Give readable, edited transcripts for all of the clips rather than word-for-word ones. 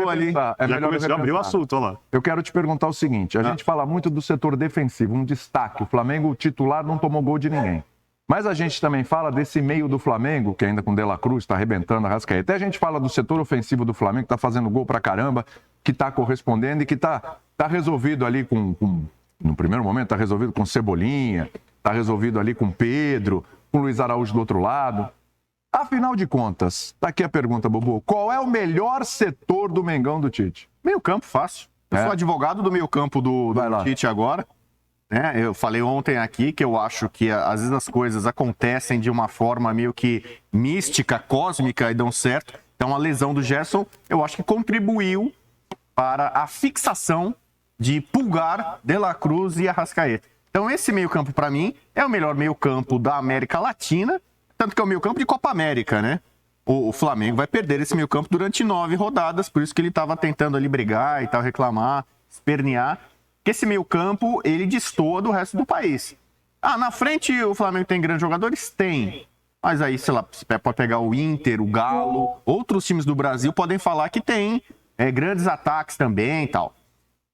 gol ali. Já abriu o assunto, olha lá. Eu quero te perguntar o seguinte, a gente fala muito do setor defensivo, um destaque, o Flamengo titular não tomou gol de ninguém. Mas a gente também fala desse meio do Flamengo, que ainda com o De La Cruz está arrebentando a Arrascaeta. Até a gente fala do setor ofensivo do Flamengo, que está fazendo gol pra caramba, que está correspondendo e que tá resolvido ali no primeiro momento, está resolvido com Cebolinha, está resolvido ali com Pedro, com Luiz Araújo do outro lado. Afinal de contas, tá aqui a pergunta, Bobo. Qual é o melhor setor do Mengão do Tite? Meio campo, fácil. Eu sou advogado do meio campo do Tite agora. Eu falei ontem aqui que eu acho que às vezes as coisas acontecem de uma forma meio que mística, cósmica e dão certo. Então a lesão do Gerson, eu acho que contribuiu para a fixação de Pulgar, De La Cruz e Arrascaeta. Então esse meio campo para mim é o melhor meio campo da América Latina, tanto que é o meio campo de Copa América, né? O Flamengo vai perder esse meio campo durante 9 rodadas, por isso que ele estava tentando ali brigar e tal, reclamar, espernear. Que esse meio campo, ele destoa do resto do país. Na frente o Flamengo tem grandes jogadores? Tem. Mas aí, sei lá, você pode pegar o Inter, o Galo, outros times do Brasil podem falar que tem grandes ataques também e tal.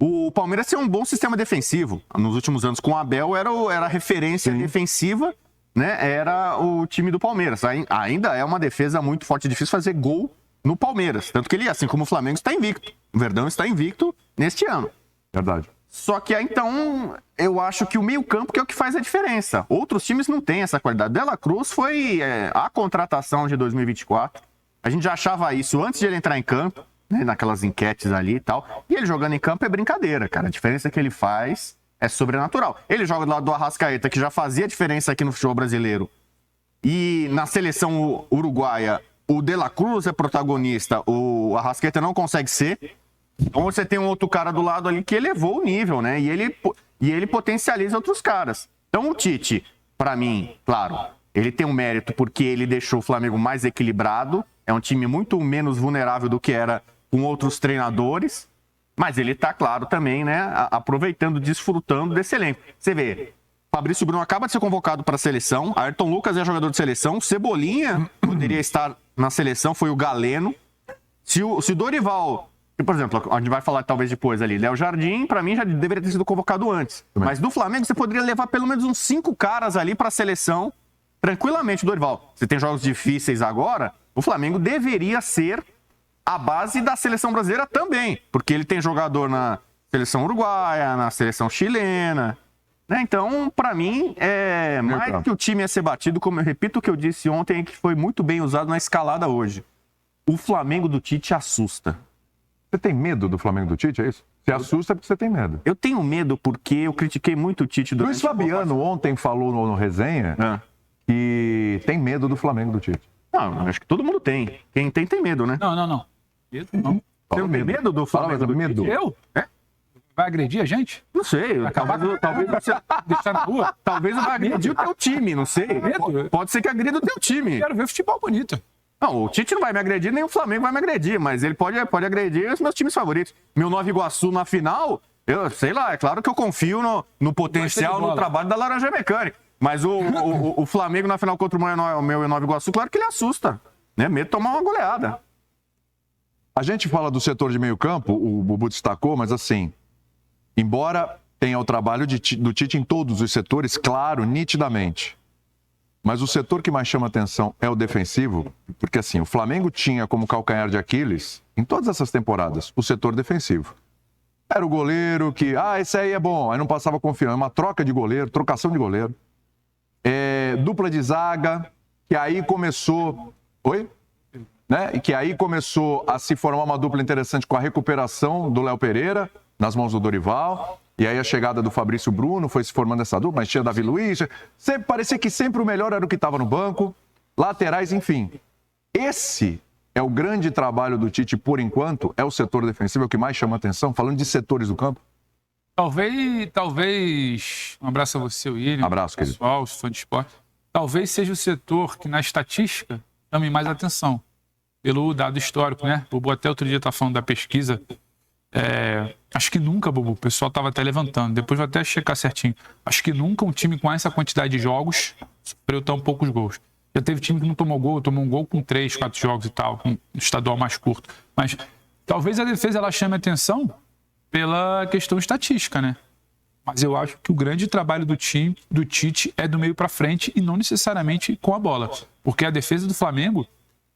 O Palmeiras tem um bom sistema defensivo. Nos últimos anos, com o Abel, era a referência defensiva, né? Era o time do Palmeiras. Ainda é uma defesa muito forte, difícil fazer gol no Palmeiras. Tanto que ele, assim como o Flamengo, está invicto. O Verdão está invicto neste ano. Verdade. Só que então, eu acho que o meio-campo que é o que faz a diferença. Outros times não têm essa qualidade. De La Cruz foi a contratação de 2024. A gente já achava isso antes de ele entrar em campo, né, naquelas enquetes ali e tal. E ele jogando em campo é brincadeira, cara. A diferença que ele faz é sobrenatural. Ele joga do lado do Arrascaeta, que já fazia diferença aqui no futebol brasileiro. E na seleção uruguaia, o De La Cruz é protagonista, o Arrascaeta não consegue ser. Então você tem um outro cara do lado ali que elevou o nível, né? E ele potencializa outros caras. Então o Tite, pra mim, claro, ele tem um mérito porque ele deixou o Flamengo mais equilibrado. É um time muito menos vulnerável do que era com outros treinadores. Mas ele tá, claro, também, né? Aproveitando, desfrutando desse elenco. Você vê, Fabrício Bruno acaba de ser convocado para a seleção. Ayrton Lucas é jogador de seleção. Cebolinha poderia estar na seleção, foi o Galeno. Se o Dorival... Por exemplo, a gente vai falar talvez depois ali. Léo Jardim, pra mim, já deveria ter sido convocado antes. Mas do Flamengo, você poderia levar pelo menos uns 5 caras ali pra seleção, tranquilamente, Dorival. Você tem jogos difíceis agora, o Flamengo deveria ser a base da seleção brasileira também. Porque ele tem jogador na seleção uruguaia, na seleção chilena. Né? Então, pra mim, mais que o time ia ser batido, como eu repito o que eu disse ontem, que foi muito bem usado na escalada hoje. O Flamengo do Tite assusta. Você tem medo do Flamengo do Tite, é isso? Você assusta porque você tem medo. Eu tenho medo porque eu critiquei muito o Tite durante... Luiz Fabiano ontem falou no resenha que tem medo do Flamengo do Tite. Não, acho que todo mundo tem. Quem tem medo, né? Não. Medo não. Tem medo do Flamengo do medo? Tite? Eu? Vai agredir a gente? Não sei. Talvez você deixar na rua? Talvez vai agredir o teu time, não sei. Medo? Pode ser que agrida o teu time. Quero ver futebol bonito. Não, o Tite não vai me agredir, nem o Flamengo vai me agredir, mas ele pode agredir os meus times favoritos. Meu Nova Iguaçu na final, eu sei lá, é claro que eu confio no potencial, no trabalho da Laranja Mecânica. Mas o Flamengo na final contra o meu Nova Iguaçu, claro que ele assusta. Né? Medo de tomar uma goleada. A gente fala do setor de meio campo, o Bubu destacou, mas assim, embora tenha o trabalho do Tite em todos os setores, claro, nitidamente. Mas o setor que mais chama atenção é o defensivo, porque assim, o Flamengo tinha como calcanhar de Aquiles, em todas essas temporadas, o setor defensivo. Era o goleiro que, esse aí é bom, aí não passava confiança. Uma troca de goleiro, trocação de goleiro. Dupla de zaga, que aí começou... Oi? Né? E que aí começou a se formar uma dupla interessante com a recuperação do Léo Pereira, nas mãos do Dorival... E aí a chegada do Fabrício Bruno foi se formando essa dupla, mas tinha Davi Luiz. Sempre, parecia que sempre o melhor era o que estava no banco. Laterais, enfim. Esse é o grande trabalho do Tite, por enquanto, é o setor defensivo, é o que mais chama atenção, falando de setores do campo. Talvez... Um abraço a você, William. Abraço, querido. Pessoal, fã de esporte. Talvez seja o setor que, na estatística, chame mais atenção. Pelo dado histórico, né? O Bubu até outro dia está falando da pesquisa... acho que nunca, Bubu, o pessoal estava até levantando, depois vou até checar certinho. Acho que nunca um time com essa quantidade de jogos sofreu tão poucos gols. Já teve time que não tomou um gol com 3, 4 jogos e tal, com um estadual mais curto. Mas Talvez a defesa ela chame atenção pela questão estatística, né? Mas eu acho que o grande trabalho do Tite é do meio para frente e não necessariamente com a bola. Porque a defesa do Flamengo,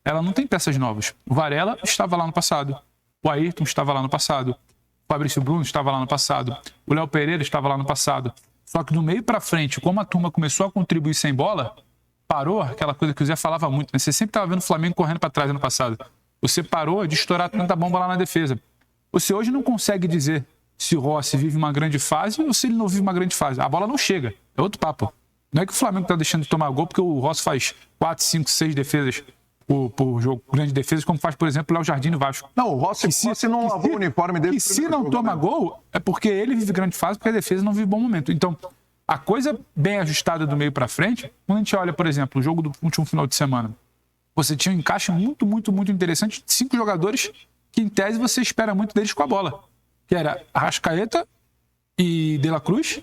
ela não tem peças novas. O Varela estava lá no passado. O Ayrton estava lá no passado. O Fabrício Bruno estava lá no passado. O Léo Pereira estava lá no passado. Só que do meio para frente, como a turma começou a contribuir sem bola, parou aquela coisa que o Zé falava muito, né? Você sempre estava vendo o Flamengo correndo para trás ano passado. Você parou de estourar tanta bomba lá na defesa. Você hoje não consegue dizer se o Rossi vive uma grande fase ou se ele não vive uma grande fase. A bola não chega. É outro papo. Não é que o Flamengo está deixando de tomar gol porque o Rossi faz 4, 5, 6 defesas por jogo, grandes defesas, como faz, por exemplo, o Léo Jardim no Vasco. Não, o Rossi não lavou o uniforme dele. E se não toma gol, é porque ele vive grande fase, porque a defesa não vive bom momento. Então, a coisa bem ajustada do meio para frente, quando a gente olha, por exemplo, o jogo do último final de semana, você tinha um encaixe muito, muito, muito interessante de 5 jogadores que, em tese, você espera muito deles com a bola. Que era Arrascaeta e De La Cruz,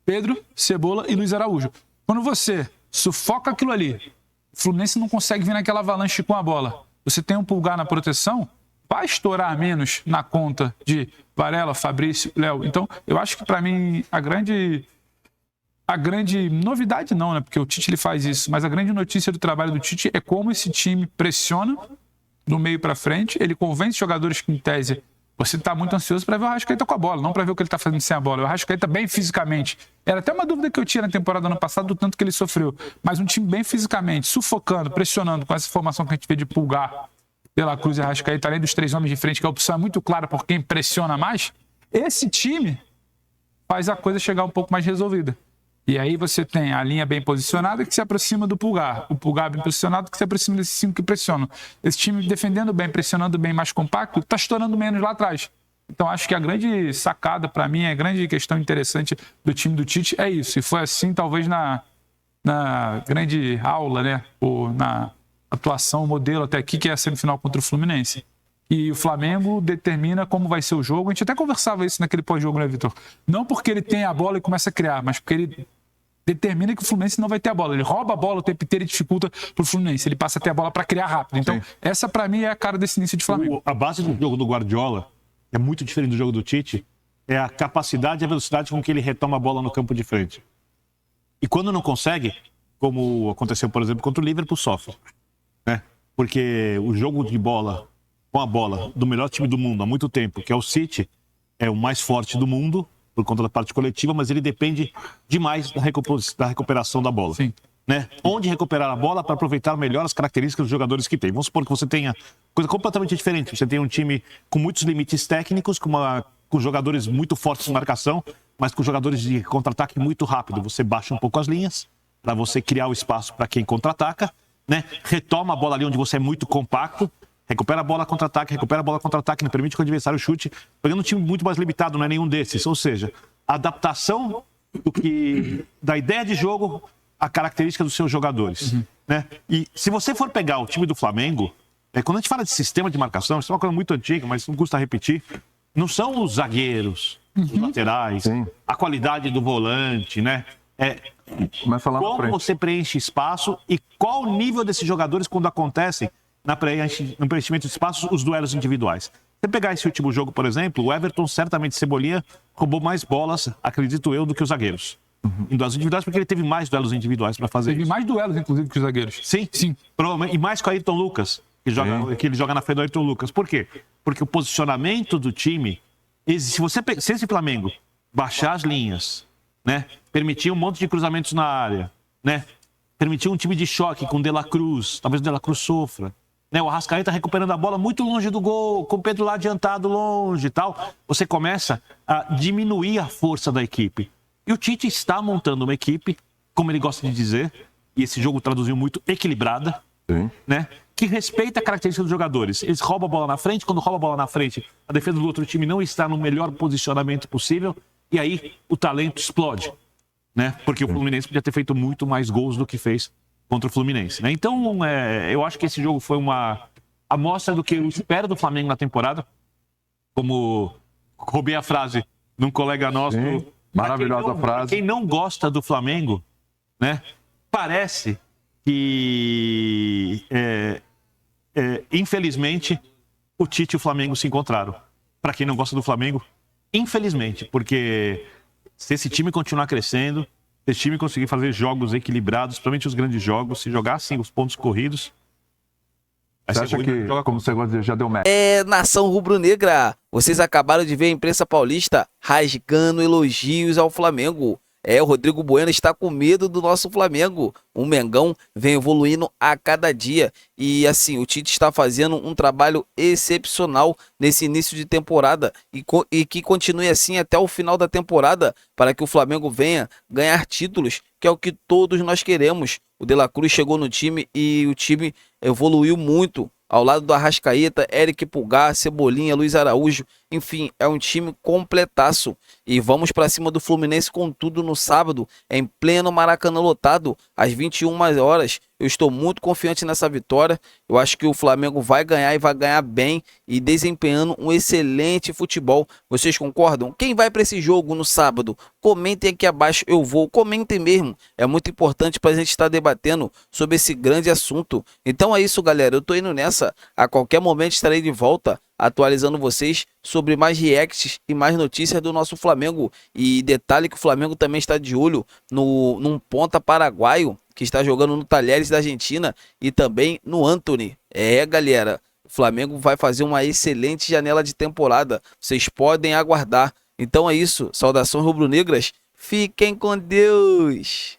Pedro, Cebola e Luiz Araújo. Quando você sufoca aquilo ali, o Fluminense não consegue vir naquela avalanche com a bola. Você tem um Pulgar na proteção, vai estourar menos na conta de Varela, Fabrício, Léo. Então, eu acho que, para mim, a grande novidade não, né? Porque o Tite ele faz isso, mas a grande notícia do trabalho do Tite é como esse time pressiona do meio para frente, ele convence jogadores que, em tese, você está muito ansioso para ver o Arrascaeta com a bola, não para ver o que ele está fazendo sem a bola. O Arrascaeta bem fisicamente. Era até uma dúvida que eu tinha na temporada ano passado do tanto que ele sofreu. Mas um time bem fisicamente, sufocando, pressionando, com essa formação que a gente vê de Pulgar, De La Cruz e Arrascaeta, além dos 3 homens de frente, que a opção é muito clara por quem pressiona mais, esse time faz a coisa chegar um pouco mais resolvida. E aí você tem a linha bem posicionada que se aproxima do Pulgar. O Pulgar bem posicionado que se aproxima desses 5 que pressionam. Esse time defendendo bem, pressionando bem, mais compacto, está estourando menos lá atrás. Então acho que a grande sacada para mim, a grande questão interessante do time do Tite é isso. E foi assim talvez na grande aula, né? Ou na atuação, modelo até aqui, que é a semifinal contra o Fluminense. E o Flamengo determina como vai ser o jogo. A gente até conversava isso naquele pós-jogo, né, Vitor? Não porque ele tem a bola e começa a criar, mas porque ele determina que o Fluminense não vai ter a bola. Ele rouba a bola o tempo inteiro e dificulta pro Fluminense. Ele passa a ter a bola para criar rápido. Então, essa para mim é a cara desse início de Flamengo. A base do jogo do Guardiola é muito diferente do jogo do Tite. É a capacidade e a velocidade com que ele retoma a bola no campo de frente. E quando não consegue, como aconteceu, por exemplo, contra o Liverpool, sofre. Né? Porque o jogo de bola com a bola do melhor time do mundo há muito tempo, que é o City, é o mais forte do mundo por conta da parte coletiva, mas ele depende demais da recuperação da bola. Sim. Né? Onde recuperar a bola para aproveitar melhor as características dos jogadores que tem. Vamos supor que você tenha coisa completamente diferente. Você tem um time com muitos limites técnicos, com jogadores muito fortes de marcação, mas com jogadores de contra-ataque muito rápido. Você baixa um pouco as linhas para você criar o espaço para quem contra-ataca, né? Retoma a bola ali onde você é muito compacto, recupera a bola contra-ataque, não permite que o adversário chute, pegando um time muito mais limitado, não é nenhum desses. Ou seja, a adaptação da ideia de jogo à característica dos seus jogadores. Né? E se você for pegar o time do Flamengo, quando a gente fala de sistema de marcação, isso é uma coisa muito antiga, mas não custa repetir, não são os zagueiros, os laterais, a qualidade do volante, né? Como você preenche espaço e qual o nível desses jogadores quando acontecem no preenchimento de espaços, os duelos individuais. Se você pegar esse último jogo, por exemplo, o Everton, certamente Cebolinha, roubou mais bolas, acredito eu, do que os zagueiros. Em duelos individuais, porque ele teve mais duelos individuais para fazer Teve isso. mais duelos, inclusive, que os zagueiros. Sim. Provavelmente. E mais com o Ayrton Lucas, que ele joga na frente do Ayrton Lucas. Por quê? Porque o posicionamento do time, se esse Flamengo baixar as linhas, né, permitir um monte de cruzamentos na área, né, permitir um time de choque com o De La Cruz, talvez o De La Cruz sofra, né, o Arrascaeta recuperando a bola muito longe do gol, com o Pedro lá adiantado longe e tal, você começa a diminuir a força da equipe. E o Tite está montando uma equipe, como ele gosta de dizer, e esse jogo traduziu muito, equilibrada, né, que respeita a característica dos jogadores. Eles roubam a bola na frente, quando rouba a bola na frente, a defesa do outro time não está no melhor posicionamento possível, e aí o talento explode. Né? Porque o Fluminense podia ter feito muito mais gols do que fez contra o Fluminense. Né? Então, eu acho que esse jogo foi uma amostra do que eu espero do Flamengo na temporada. Como roubei a frase de um colega nosso. Maravilhosa frase. Quem não gosta do Flamengo, né, parece que, infelizmente, o Tite e o Flamengo se encontraram. Para quem não gosta do Flamengo, infelizmente, porque se esse time continuar crescendo, se esse time conseguir fazer jogos equilibrados, principalmente os grandes jogos, se jogar assim os pontos corridos, vai Você ser acha ruim, que, joga como você gosta de dizer, já deu match? Nação rubro-negra, vocês acabaram de ver a imprensa paulista rasgando elogios ao Flamengo. O Rodrigo Bueno está com medo do nosso Flamengo. O Mengão vem evoluindo a cada dia. E assim, o Tite está fazendo um trabalho excepcional nesse início de temporada. E que continue assim até o final da temporada, para que o Flamengo venha ganhar títulos, que é o que todos nós queremos. O De La Cruz chegou no time e o time evoluiu muito. Ao lado do Arrascaeta, Eric Pulgar, Cebolinha, Luiz Araújo. Enfim, é um time completaço. E vamos para cima do Fluminense com tudo no sábado, em pleno Maracanã lotado, às 21 horas. Eu estou muito confiante nessa vitória. Eu acho que o Flamengo vai ganhar e vai ganhar bem e desempenhando um excelente futebol. Vocês concordam? Quem vai para esse jogo no sábado? Comentem aqui abaixo, eu vou. Comentem mesmo. É muito importante para a gente estar debatendo sobre esse grande assunto. Então é isso, galera. Eu tô indo nessa. A qualquer momento estarei de volta, atualizando vocês sobre mais reacts e mais notícias do nosso Flamengo. E detalhe que o Flamengo também está de olho num ponta paraguaio que está jogando no Talheres da Argentina e também no Antony. Galera, o Flamengo vai fazer uma excelente janela de temporada. Vocês podem aguardar. Então é isso. Saudações rubro-negras. Fiquem com Deus.